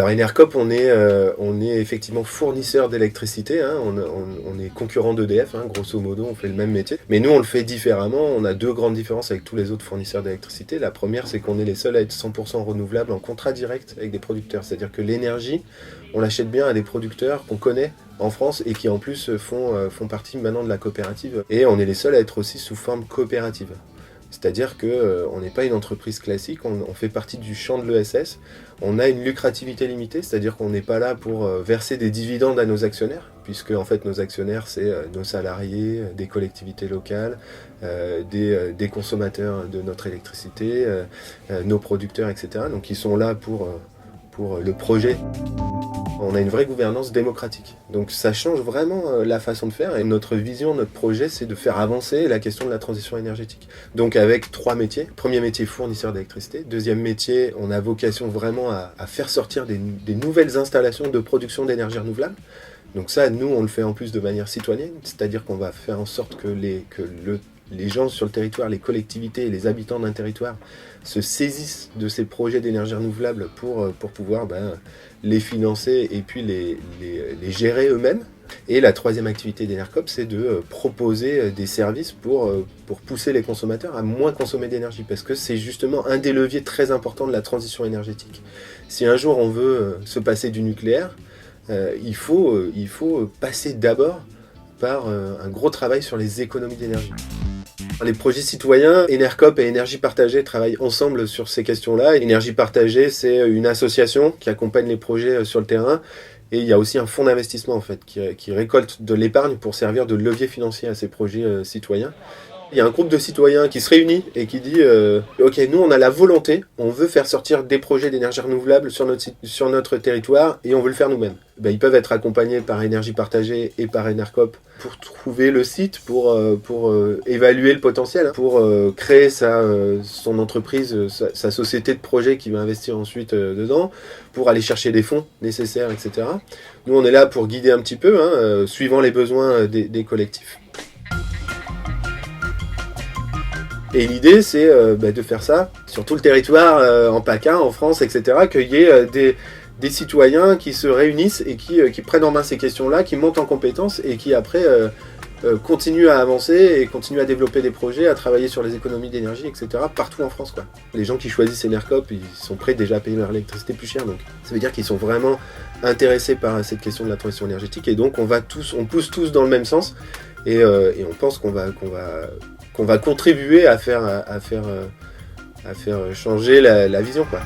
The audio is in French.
Alors Enercop, on est effectivement fournisseur d'électricité, hein. On est concurrent d'EDF, hein, grosso modo, on fait le même métier. Mais nous, on le fait différemment. On a deux grandes différences avec tous les autres fournisseurs d'électricité. La première, c'est qu'on est les seuls à être 100% renouvelables en contrat direct avec des producteurs. C'est-à-dire que l'énergie, on l'achète bien à des producteurs qu'on connaît en France et qui en plus font partie maintenant de la coopérative. Et on est les seuls à être aussi sous forme coopérative. C'est-à-dire qu'on n'est pas une entreprise classique, on fait partie du champ de l'ESS, on a une lucrativité limitée, c'est-à-dire qu'on n'est pas là pour verser des dividendes à nos actionnaires, puisque en fait nos actionnaires c'est nos salariés, des collectivités locales, des consommateurs de notre électricité, nos producteurs, etc. Donc ils sont là pour le projet. On a une vraie gouvernance démocratique. Donc ça change vraiment la façon de faire. Et notre vision, notre projet, c'est de faire avancer la question de la transition énergétique. Donc avec 3 métiers. Premier métier, fournisseur d'électricité. Deuxième métier, on a vocation vraiment à faire sortir des nouvelles installations de production d'énergie renouvelable. Donc ça, nous, on le fait en plus de manière citoyenne. C'est-à-dire qu'on va faire en sorte que les gens sur le territoire, les collectivités et les habitants d'un territoire se saisissent de ces projets d'énergie renouvelable pour pouvoir les financer et puis les gérer eux-mêmes. Et la troisième activité d'Enercop, c'est de proposer des services pour pousser les consommateurs à moins consommer d'énergie, parce que c'est justement un des leviers très importants de la transition énergétique. Si un jour on veut se passer du nucléaire, il faut passer d'abord par un gros travail sur les économies d'énergie. Les projets citoyens, Enercop et Énergie Partagée travaillent ensemble sur ces questions-là. Énergie Partagée, c'est une association qui accompagne les projets sur le terrain. Et il y a aussi un fonds d'investissement en fait, qui récolte de l'épargne pour servir de levier financier à ces projets citoyens. Il y a un groupe de citoyens qui se réunit et qui dit ok, nous on a la volonté, on veut faire sortir des projets d'énergie renouvelable sur notre territoire et on veut le faire nous-mêmes. Ils peuvent être accompagnés par Énergie Partagée et par Enercop pour trouver le site, pour évaluer le potentiel, pour créer son entreprise, sa société de projet qui va investir ensuite dedans, pour aller chercher des fonds nécessaires, etc. Nous on est là pour guider un petit peu, suivant les besoins des collectifs. Et l'idée, c'est de faire ça sur tout le territoire, en PACA, en France, etc., qu'il y ait des citoyens qui se réunissent et qui prennent en main ces questions-là, qui montent en compétences et qui après continuent à avancer et continuent à développer des projets, à travailler sur les économies d'énergie, etc., partout en France, quoi. Les gens qui choisissent Enercop, ils sont prêts déjà à payer leur électricité plus cher, donc ça veut dire qu'ils sont vraiment intéressés par cette question de la transition énergétique, et donc on pousse tous dans le même sens, et on pense qu'on va contribuer à faire changer la vision, quoi.